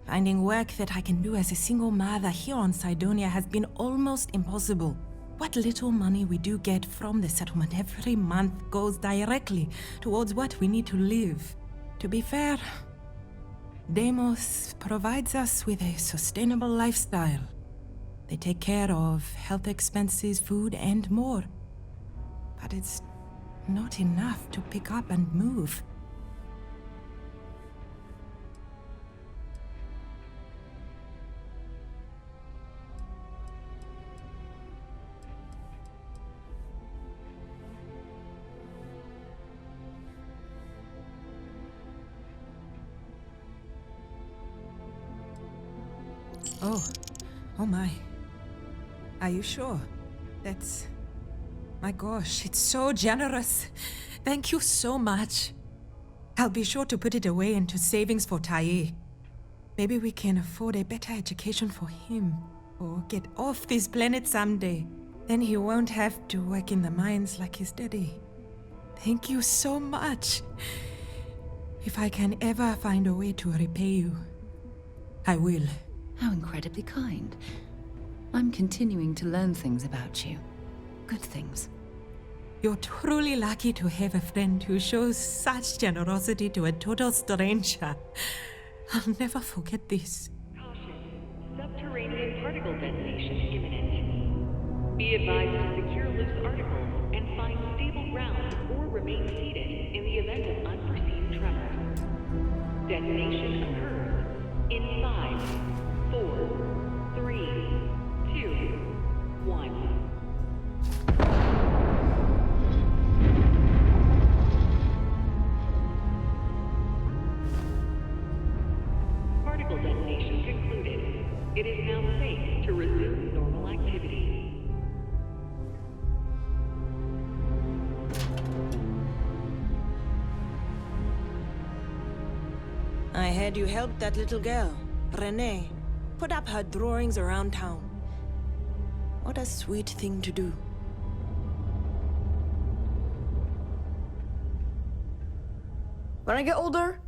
Finding work that I can do as a single mother here on Sidonia has been almost impossible. What little money we do get from the settlement every month goes directly towards what we need to live. To be fair, Deimos provides us with a sustainable lifestyle. They take care of health expenses, food, and more. But it's not enough to pick up and move. Oh my. Are you sure? That's... My gosh, it's so generous. Thank you so much. I'll be sure to put it away into savings for Taye. Maybe we can afford a better education for him, or get off this planet someday. Then he won't have to work in the mines like his daddy. Thank you so much. If I can ever find a way to repay you, I will. How incredibly kind. I'm continuing to learn things about you. Good things. You're truly lucky to have a friend who shows such generosity to a total stranger. I'll never forget this. Subterranean particle detonation imminent. Be advised to secure loose articles and find stable ground or remain seated in the event of unforeseen tremors. Detonation occurs in 5, 4, 3, 2, 1. Particle detonation concluded. It is now safe to resume normal activity. I heard you helped that little girl, Renee, put up her drawings around town. What a sweet thing to do. When I get older,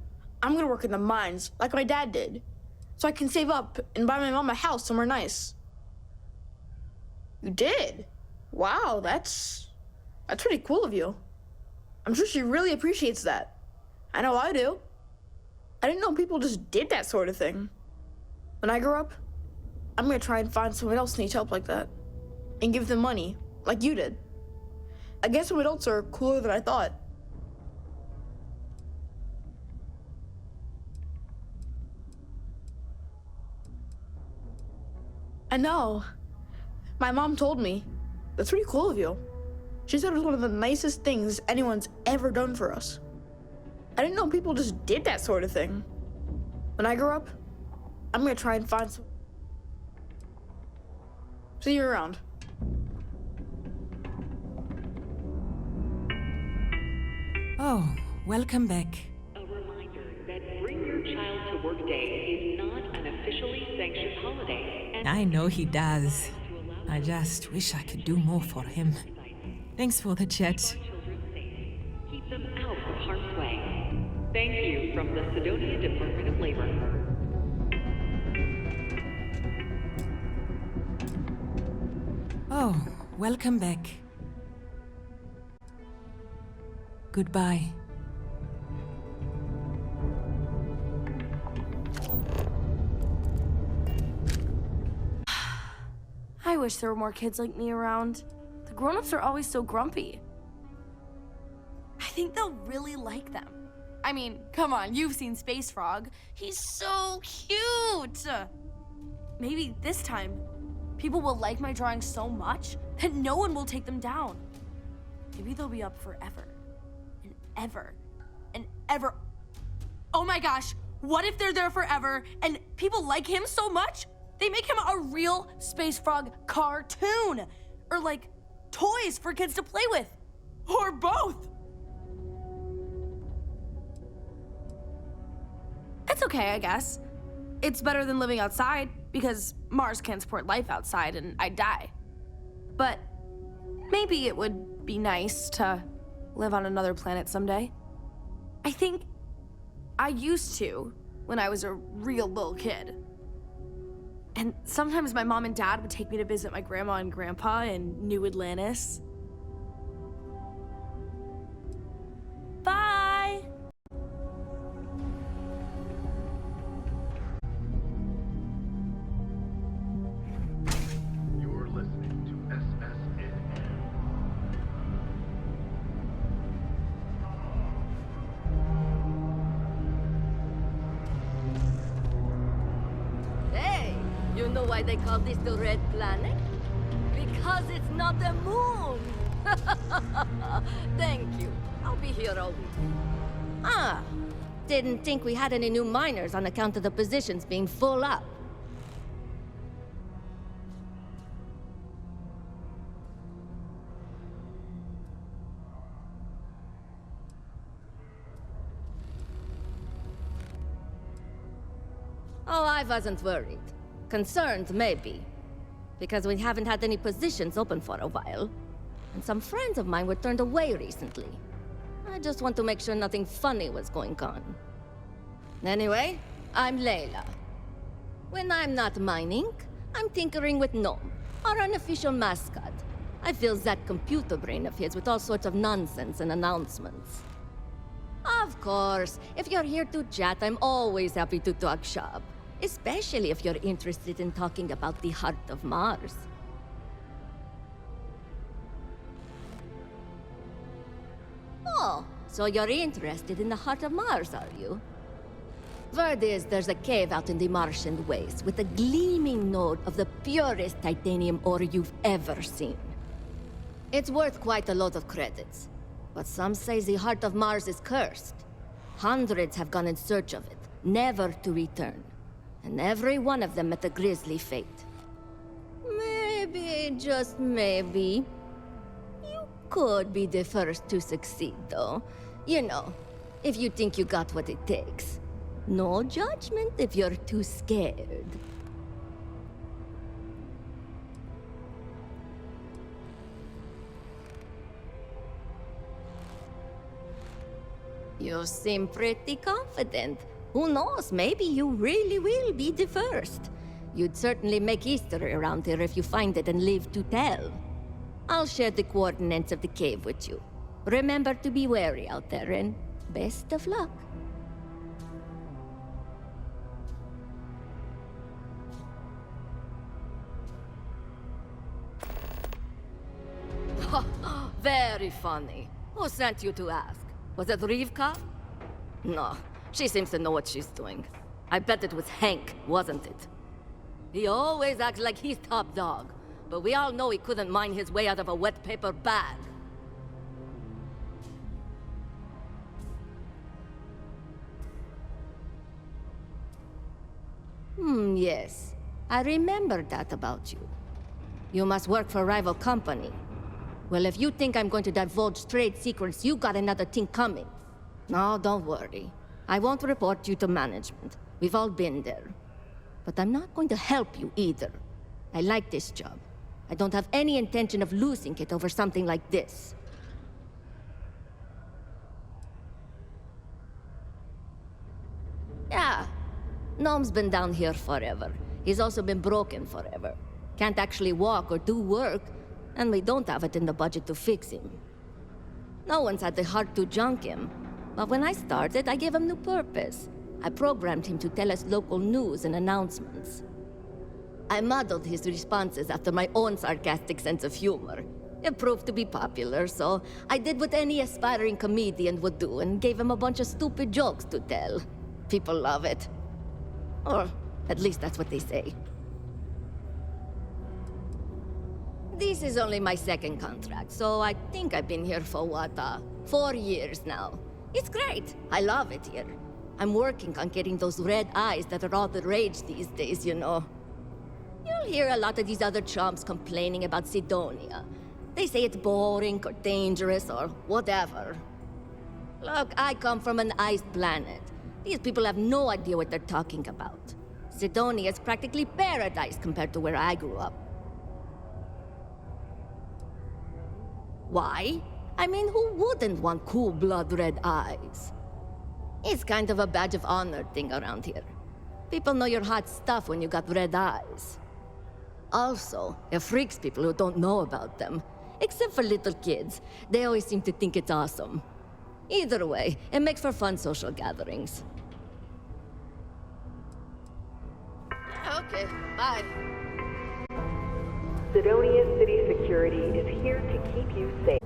I'm gonna work in the mines like my dad did, so I can save up and buy my mom a house somewhere nice. You did? Wow, that's pretty cool of you. I'm sure she really appreciates that. I know I do. I didn't know people just did that sort of thing. When I grow up, I'm gonna try and find someone else who needs help like that, and give them money, like you did. I guess some adults are cooler than I thought. I know. My mom told me. That's pretty cool of you. She said it was one of the nicest things anyone's ever done for us. I didn't know people just did that sort of thing. When I grow up, I'm gonna try and find some... See you around. Oh, welcome back. A reminder that Bring Your Child to Work Day is not an officially sanctioned holiday. And I know he does. I just wish I could do more for him. Thanks for the chat. keep them out of harm's way. Thank you from the Sidonia Department of Labor. Oh, welcome back. Goodbye. I wish there were more kids like me around. The grown-ups are always so grumpy. I think they'll really like them. I mean, come on, you've seen Space Frog. He's so cute! Maybe this time, people will like my drawings so much that no one will take them down. Maybe they'll be up forever. And ever. And ever. Oh my gosh, what if they're there forever and people like him so much, they make him a real Space Frog cartoon? Or like, toys for kids to play with. Or both. It's okay, I guess. It's better than living outside, because Mars can't support life outside and I'd die. But maybe it would be nice to live on another planet someday. I think I used to when I was a real little kid. And sometimes my mom and dad would take me to visit my grandma and grandpa in New Atlantis. Bye! You're listening to SSN. Hey, you know why they call this the Red Planet? Because it's not the moon! Thank you. I'll be here all week. Ah, didn't think we had any new miners on account of the positions being full up. Oh, I wasn't worried. Concerned, maybe. Because we haven't had any positions open for a while. And some friends of mine were turned away recently. I just want to make sure nothing funny was going on. Anyway, I'm Layla. When I'm not mining, I'm tinkering with Gnome, our unofficial mascot. I fill that computer brain of his with all sorts of nonsense and announcements. Of course, if you're here to chat, I'm always happy to talk shop. Especially if you're interested in talking about the heart of Mars. Oh, so you're interested in the heart of Mars, are you? Word is there's a cave out in the Martian waste with a gleaming node of the purest titanium ore you've ever seen. It's worth quite a lot of credits, but some say the heart of Mars is cursed. Hundreds have gone in search of it, never to return. And every one of them met a grisly fate. Maybe, just maybe, you could be the first to succeed, though. You know, if you think you got what it takes. No judgment if you're too scared. You seem pretty confident. Who knows, maybe you really will be the first. You'd certainly make history around here if you find it and live to tell. I'll share the coordinates of the cave with you. Remember to be wary out there, and best of luck. Very funny. Who sent you to ask? Was it Rivka? No, she seems to know what she's doing. I bet it was Hank, wasn't it? He always acts like he's top dog, but we all know he couldn't mine his way out of a wet paper bag. Yes. I remember that about you. You must work for a rival company. Well, if you think I'm going to divulge trade secrets, you got another thing coming. No, don't worry. I won't report you to management. We've all been there. But I'm not going to help you either. I like this job. I don't have any intention of losing it over something like this. Yeah. Gnome's been down here forever. He's also been broken forever. Can't actually walk or do work, and we don't have it in the budget to fix him. No one's had the heart to junk him. But when I started, I gave him new purpose. I programmed him to tell us local news and announcements. I modeled his responses after my own sarcastic sense of humor. It proved to be popular, so I did what any aspiring comedian would do and gave him a bunch of stupid jokes to tell. People love it. Or at least that's what they say. This is only my second contract, so I think I've been here for 4 years now. It's great. I love it here. I'm working on getting those red eyes that are all the rage these days, you know. You'll hear a lot of these other chumps complaining about Sidonia. They say it's boring or dangerous or whatever. Look, I come from an iced planet. These people have no idea what they're talking about. Sidonia is practically paradise compared to where I grew up. Why? I mean, who wouldn't want cool blood red eyes? It's kind of a badge of honor thing around here. People know you're hot stuff when you got red eyes. Also, it freaks people who don't know about them. Except for little kids. They always seem to think it's awesome. Either way, it makes for fun social gatherings. Okay, bye. Sidonia City Security is here to keep you safe.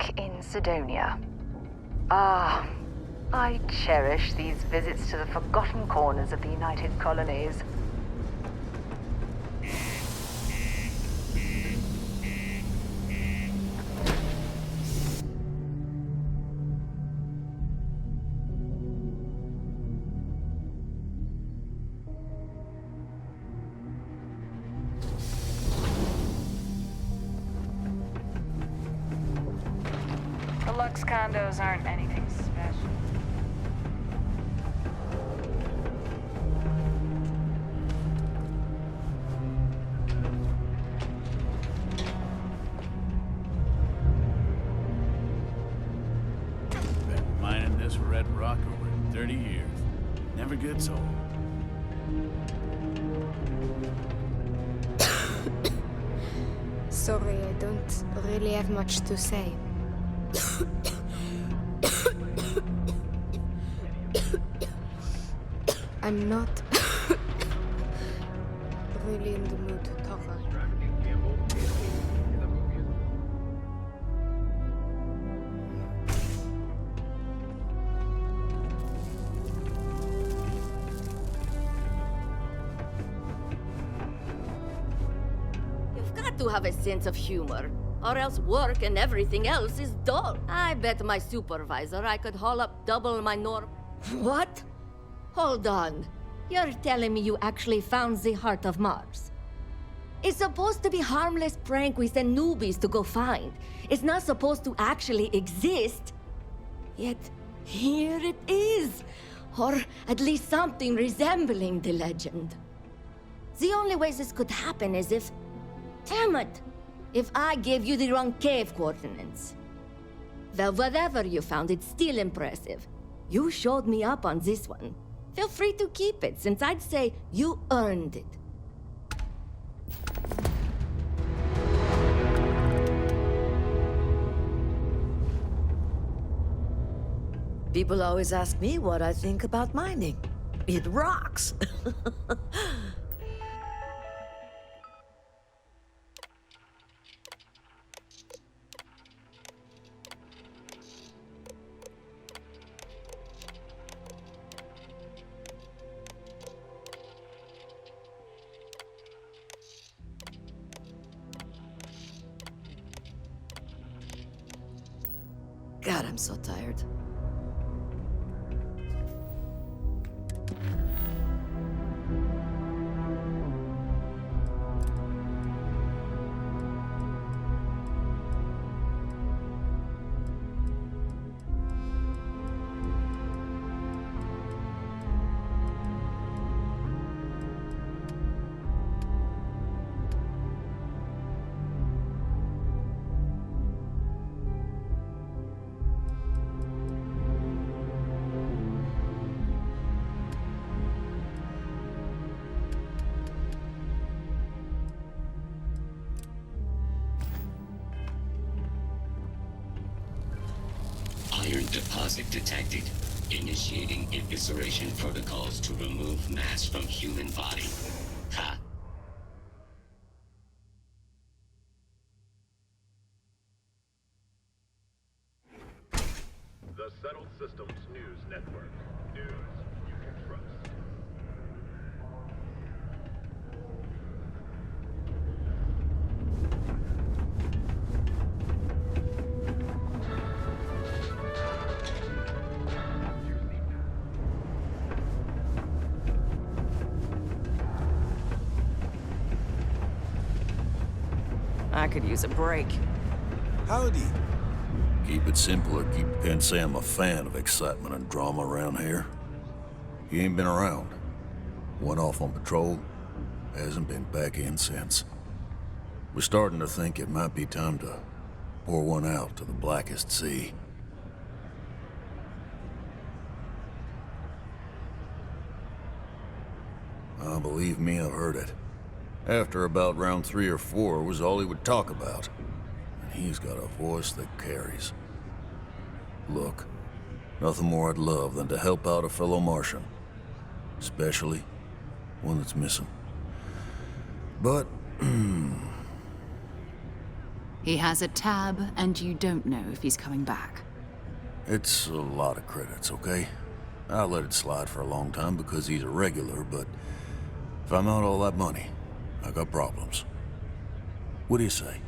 back in Sidonia. Ah, I cherish these visits to the forgotten corners of the United Colonies. The Lux condos aren't anything special. Been mining this red rock over 30 years. Never gets old. Sorry, I don't really have much to say. I'm not really in the mood to talk. You've got to have a sense of humor, or else work and everything else is dull. I bet my supervisor I could haul up double my norm. What? Hold on. You're telling me you actually found the heart of Mars? It's supposed to be harmless prank we send newbies to go find. It's not supposed to actually exist. Yet, here it is. Or at least something resembling the legend. The only way this could happen is if... Damn it! If I gave you the wrong cave coordinates. Well, whatever you found, it's still impressive. You showed me up on this one. Feel free to keep it, since I'd say you earned it. People always ask me what I think about mining. It rocks. God, I'm so tired. Iron deposit detected. Initiating evisceration protocols to remove mass from human body. Ha. The Settled Systems News Network. News you can trust. I could use a break. Howdy. Keep it simple or can't say I'm a fan of excitement and drama around here. He ain't been around. Went off on patrol, hasn't been back in since. We're starting to think it might be time to pour one out to the blackest sea. Believe me, I've heard it. After about round 3 or 4 was all he would talk about. And he's got a voice that carries. Look, nothing more I'd love than to help out a fellow Martian. Especially one that's missing. But, He has a tab, and you don't know if he's coming back. It's a lot of credits, okay? I let it slide for a long time because he's a regular, but if I'm out all that money, I got problems. What do you say?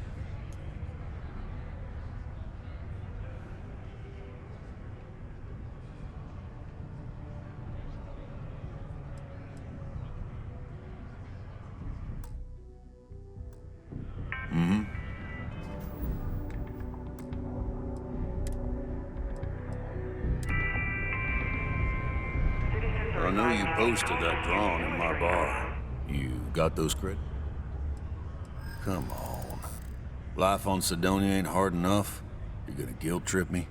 Mm-hmm. I know you posted that drawing in my bar. You got those credits? Come on. Life on Sidonia ain't hard enough. You're gonna guilt trip me?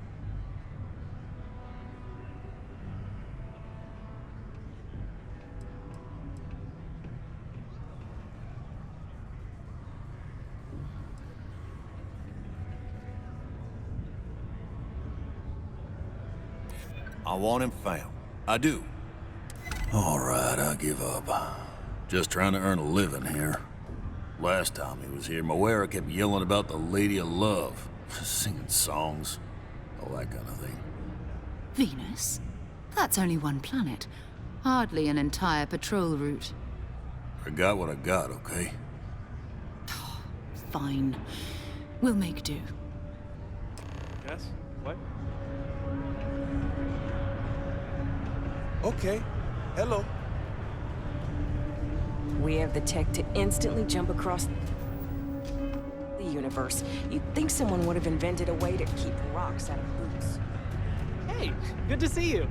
I want him found. I do. All right, I give up. Just trying to earn a living here. Last time he was here, Moira kept yelling about the Lady of Love, singing songs, all that kind of thing. Venus? That's only one planet. Hardly an entire patrol route. I got what I got, okay? Fine. We'll make do. Yes? What? Okay. Hello. We have the tech to instantly jump across the universe. You'd think someone would have invented a way to keep rocks out of boots. Hey, good to see you.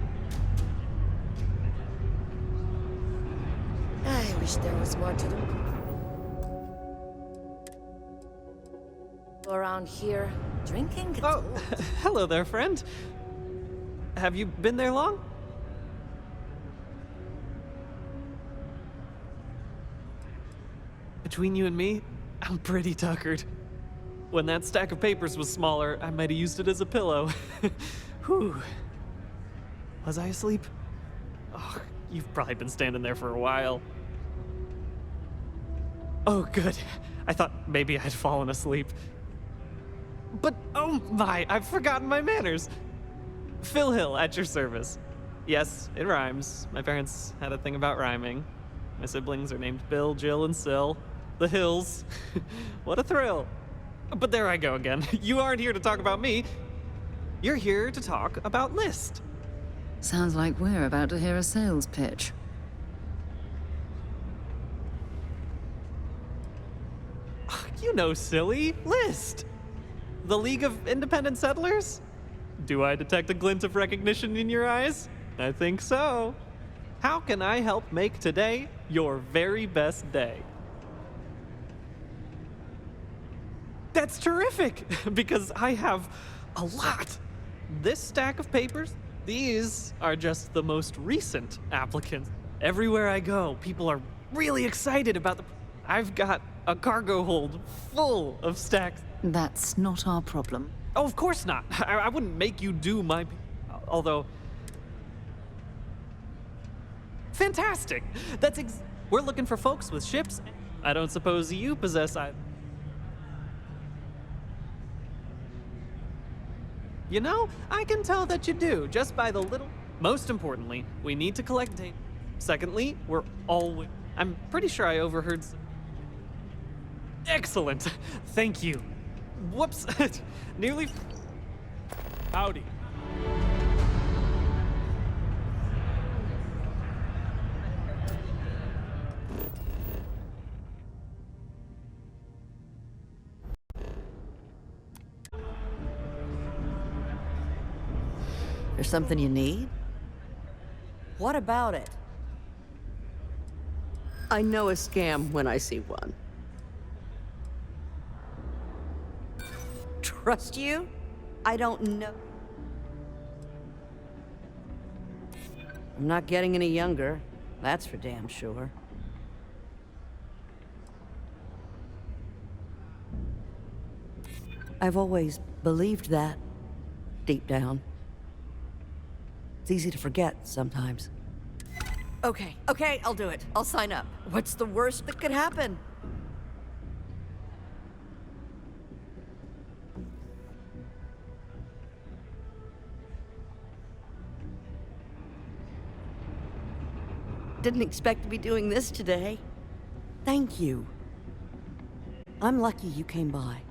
I wish there was more to do. Around here, drinking? Oh, hello there, friend. Have you been there long? Between you and me, I'm pretty tuckered. When that stack of papers was smaller, I might have used it as a pillow. Whew. Was I asleep? Oh, you've probably been standing there for a while. Oh, good. I thought maybe I'd fallen asleep. But, oh my, I've forgotten my manners. Phil Hill, at your service. Yes, it rhymes. My parents had a thing about rhyming. My siblings are named Bill, Jill, and Sil. The Hills. What a thrill. But there I go again. You aren't here to talk about me. You're here to talk about List. Sounds like we're about to hear a sales pitch. You know, silly. List. The League of Independent Settlers? Do I detect a glint of recognition in your eyes? I think so. How can I help make today your very best day? That's terrific, because I have a lot. This stack of papers, these are just the most recent applicants. Everywhere I go, people are really excited about the... I've got a cargo hold full of stacks. That's not our problem. Oh, of course not. I wouldn't make you do my... Although... Fantastic! We're looking for folks with ships. I don't suppose you possess either. You know, I can tell that you do, just by the little... Most importantly, we need to collect data. Secondly, we're always... I'm pretty sure I overheard... Excellent! Thank you. Whoops. Nearly... Howdy. There's something you need? What about it? I know a scam when I see one. Trust you? I don't know. I'm not getting any younger. That's for damn sure. I've always believed that, deep down. It's easy to forget sometimes. Okay, I'll do it. I'll sign up. What's the worst that could happen? didn't expect to be doing this today. Thank you. I'm lucky you came by.